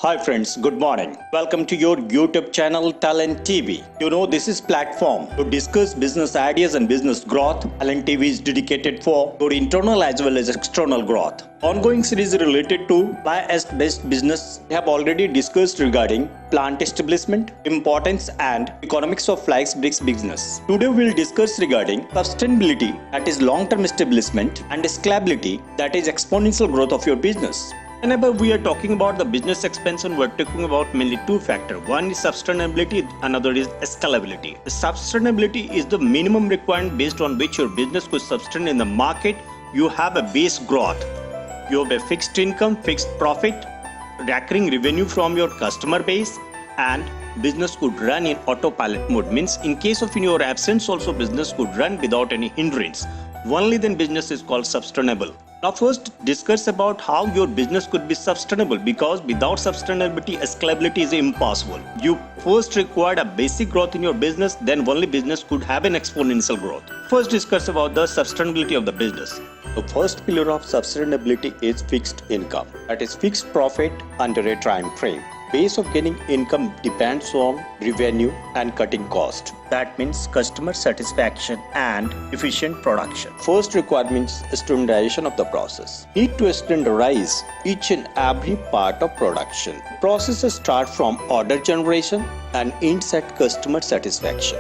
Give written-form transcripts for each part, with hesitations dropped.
Hi friends, good morning. Welcome to your YouTube channel Talent TV. This is platform to discuss business ideas and business growth. Talent TV is dedicated for your internal as well as external growth. Ongoing series related to fly-based business. We have already discussed regarding plant establishment, importance and economics of fly-based business. Today we will discuss regarding sustainability, that is long-term establishment, and scalability, that is exponential growth of your business. Whenever we are talking about the business expansion, we're talking about mainly two factors. One is sustainability, another is scalability. The sustainability is the minimum requirement based on which your business could sustain in the market. You have a base growth. You have a fixed income, fixed profit, recurring revenue from your customer base, and business could run in autopilot mode. Means in case of in your absence also business could run without any hindrance. Only then business is called sustainable. Now first discuss about how your business could be sustainable, because without sustainability, scalability is impossible. You first required a basic growth in your business, then only business could have an exponential growth. First discuss about the sustainability of the business. The first pillar of sustainability is fixed income, that is fixed profit under a time frame. Base of gaining income depends on revenue and cutting cost. That means customer satisfaction and efficient production. First requirement is standardization of the process. Need to standardize each and every part of production. Processes start from order generation and ends at customer satisfaction.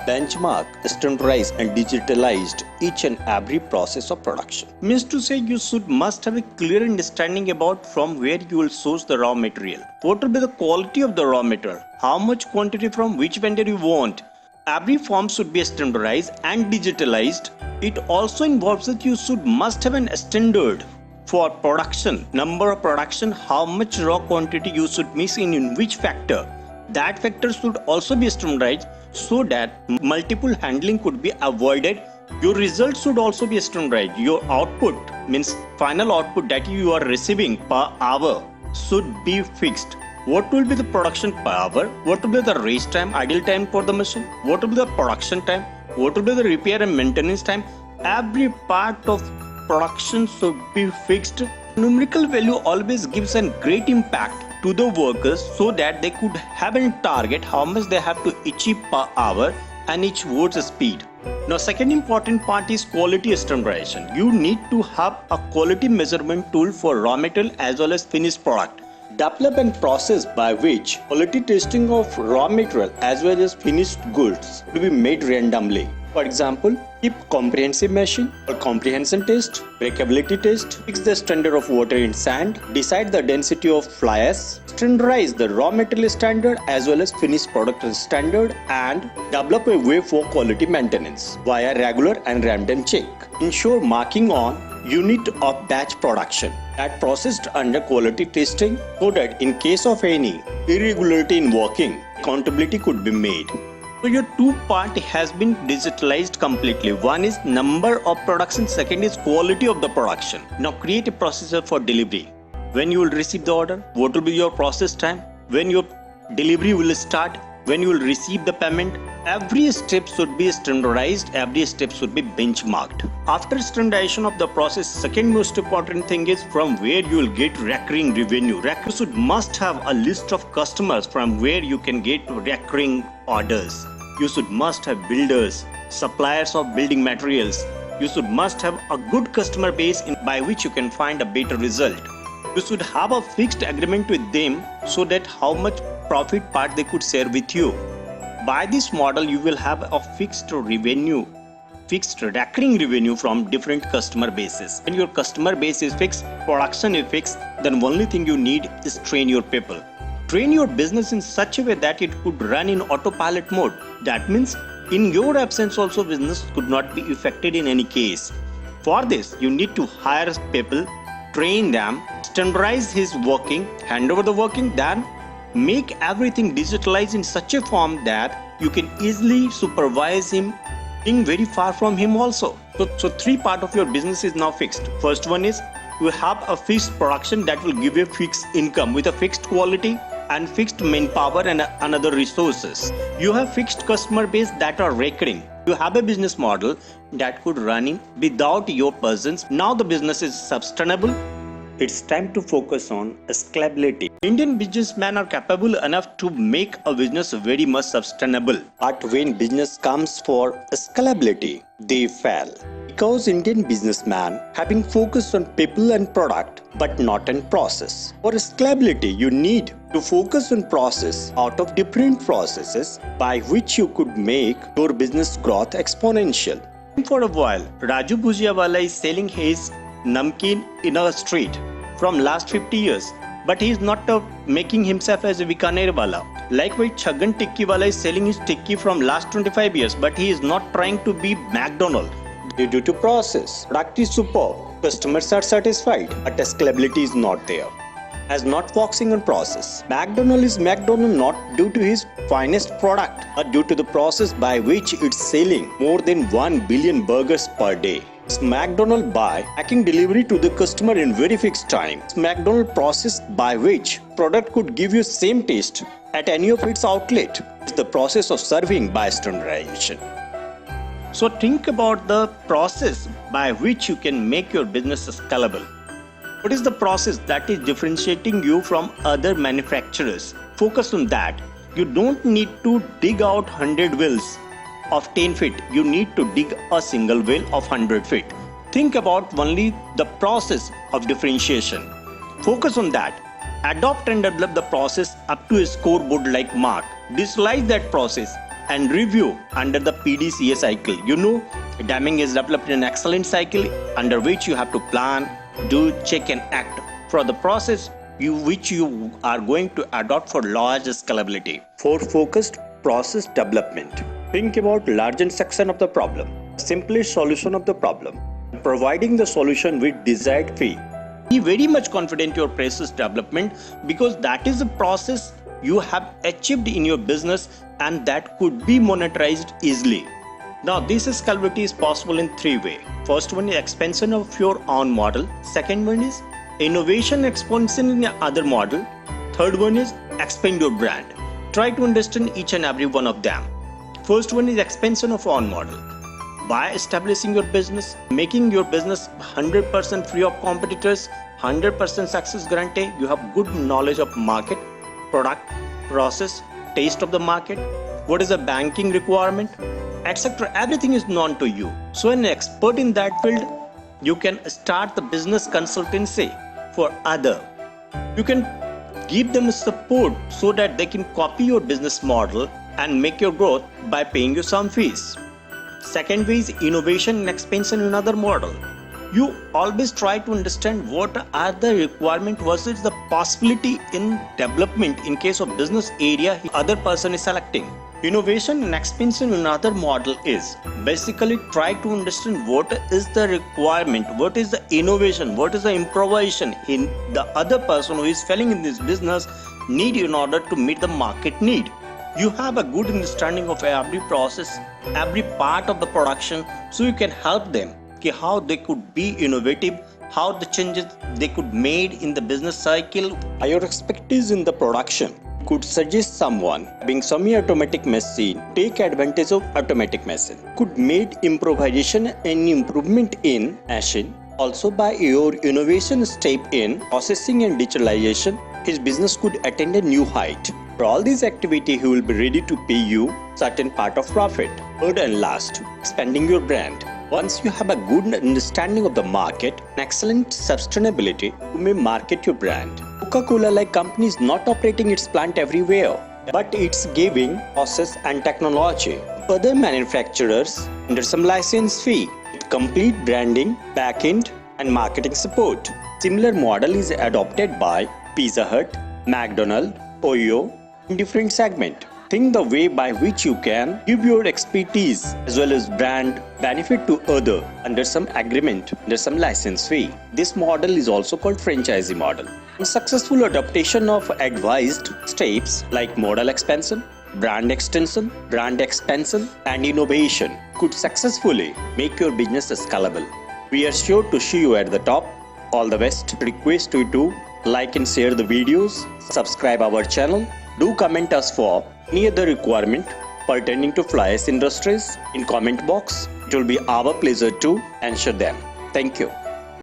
Benchmark, standardize and digitalized each and every process of production. Means to say you must have a clear understanding about from where you will source the raw material. What will be the quality of the raw material? How much quantity from which vendor you want? Every form should be standardized and digitalized. It also involves that you must have a standard for production, number of production, how much raw quantity you should mix in which factor. That factor should also be standardized so that multiple handling could be avoided. Your results should also be standardized. Your output, means final output that you are receiving per hour, should be fixed. What will be the production per hour? What will be the rest time, idle time for the machine? What will be the production time? What will be the repair and maintenance time? Every part of production should be fixed. Numerical value always gives a great impact to the workers so that they could have a target how much they have to achieve per hour and each word's speed. Now second important part is quality standardization. You need to have a quality measurement tool for raw material as well as finished product. Develop a process by which quality testing of raw material as well as finished goods will be made randomly. For example, keep comprehensive machine or comprehension test, breakability test, fix the standard of water in sand, decide the density of fly ash, standardize the raw material standard as well as finished product standard, and develop a way for quality maintenance via regular and random check. Ensure marking on unit of batch production that processed under quality testing so that in case of any irregularity in working, accountability could be made. So your two part has been digitalized completely. One is number of production, second is quality of the production. Now create a processor for delivery. When you will receive the order, what will be your process time, when your delivery will start, when you will receive the payment. Every step should be standardized, every step should be benchmarked. After standardization of the process, second most important thing is from where you will get recurring revenue. You must have a list of customers from where you can get recurring orders. You must have builders, suppliers of building materials. You must have a good customer base by which you can find a better result. You should have a fixed agreement with them so that how much profit part they could share with you. By this model, you will have a fixed revenue, fixed recurring revenue from different customer bases. When your customer base is fixed, production is fixed, then only thing you need is train your people. Train your business in such a way that it could run in autopilot mode. That means in your absence also business could not be affected in any case. For this, you need to hire people, train them, standardize his working, hand over the working, then make everything digitalized in such a form that you can easily supervise him, being very far from him also. So three part of your business is now fixed. First one is you have a fixed production that will give you a fixed income with a fixed quality and fixed manpower and another resources. You have fixed customer base that are recurring. You have a business model that could run in without your presence. Now the business is sustainable it's time to focus on scalability. Indian businessmen are capable enough to make a business very much sustainable. But when business comes for scalability, they fail. Because Indian businessmen have been focused on people and product, but not on process. For scalability, you need to focus on process out of different processes by which you could make your business growth exponential. For a while, Raju Bhujiawala is selling his namkeen in a street from last 50 years, but he is not making himself as a Bikaner wala. Likewise, Chaggan Tikkiwala is selling his tikki from last 25 years, but he is not trying to be McDonald. Due to process, product is superb, customers are satisfied, but scalability is not there. As not focusing on process, McDonald is McDonald not due to his finest product, but due to the process by which it's selling more than 1 billion burgers per day. It's McDonald by packing delivery to the customer in very fixed time. It's McDonald process by which product could give you same taste at any of its outlet. It's the process of serving by standardization. So think about the process by which you can make your business scalable. What is the process that is differentiating you from other manufacturers? Focus on that. You don't need to dig out 100 wells of 10 feet. You need to dig a single well of 100 feet. Think about only the process of differentiation. Focus on that. Adopt and develop the process up to a scoreboard like mark. Visualize that process and review under the PDCA cycle. You know, Deming is developed an excellent cycle under which you have to plan, do, check and act for the process which you are going to adopt for large scalability. For focused process development, think about larger section of the problem, simplest solution of the problem, providing the solution with desired fee. Be very much confident in your process development because that is the process you have achieved in your business and that could be monetized easily. Now this scalability is possible in 3 ways. First one is expansion of your own model. Second one is innovation expansion in other model. Third one is expand your brand. Try to understand each and every one of them. First one is expansion of own model. By establishing your business, making your business 100% free of competitors, 100% success guarantee, you have good knowledge of market, product, process, taste of the market, what is the banking requirement, etc. Everything is known to you. So an expert in that field, you can start the business consultancy for other. You can give them support so that they can copy your business model and make your growth by paying you some fees. Second way is innovation and expansion in another model. You always try to understand what are the requirement versus the possibility in development in case of business area other person is selecting. Innovation and expansion in another model is basically try to understand what is the requirement, what is the innovation, what is the improvisation in the other person who is failing in this business need in order to meet the market need. You have a good understanding of every process, every part of the production, so you can help them how they could be innovative, how the changes they could made in the business cycle. Your expertise in the production could suggest someone having semi-automatic machine take advantage of automatic machine, could made improvisation and improvement in machine. Also by your innovation step in processing and digitalization, his business could attain a new height. For all these activity, he will be ready to pay you certain part of profit. Third and last, expanding your brand. Once you have a good understanding of the market and excellent sustainability, you may market your brand. Coca-Cola like company is not operating its plant everywhere, but it's giving process and technology. Other manufacturers under some license fee with complete branding, backend and marketing support. Similar model is adopted by Pizza Hut, McDonald's, Oyo in different segment. Think the way by which you can give your expertise as well as brand benefit to other under some agreement, under some license fee. This model is also called franchisee model. Successful adaptation of advised steps like model expansion, brand extension, brand expansion and innovation could successfully make your business scalable. We are sure to see you at the top. All the best. Request you to like and share the videos, subscribe our channel, do comment us for any other requirement pertaining to fly ash industries in comment box. It will be our pleasure to answer them. Thank you.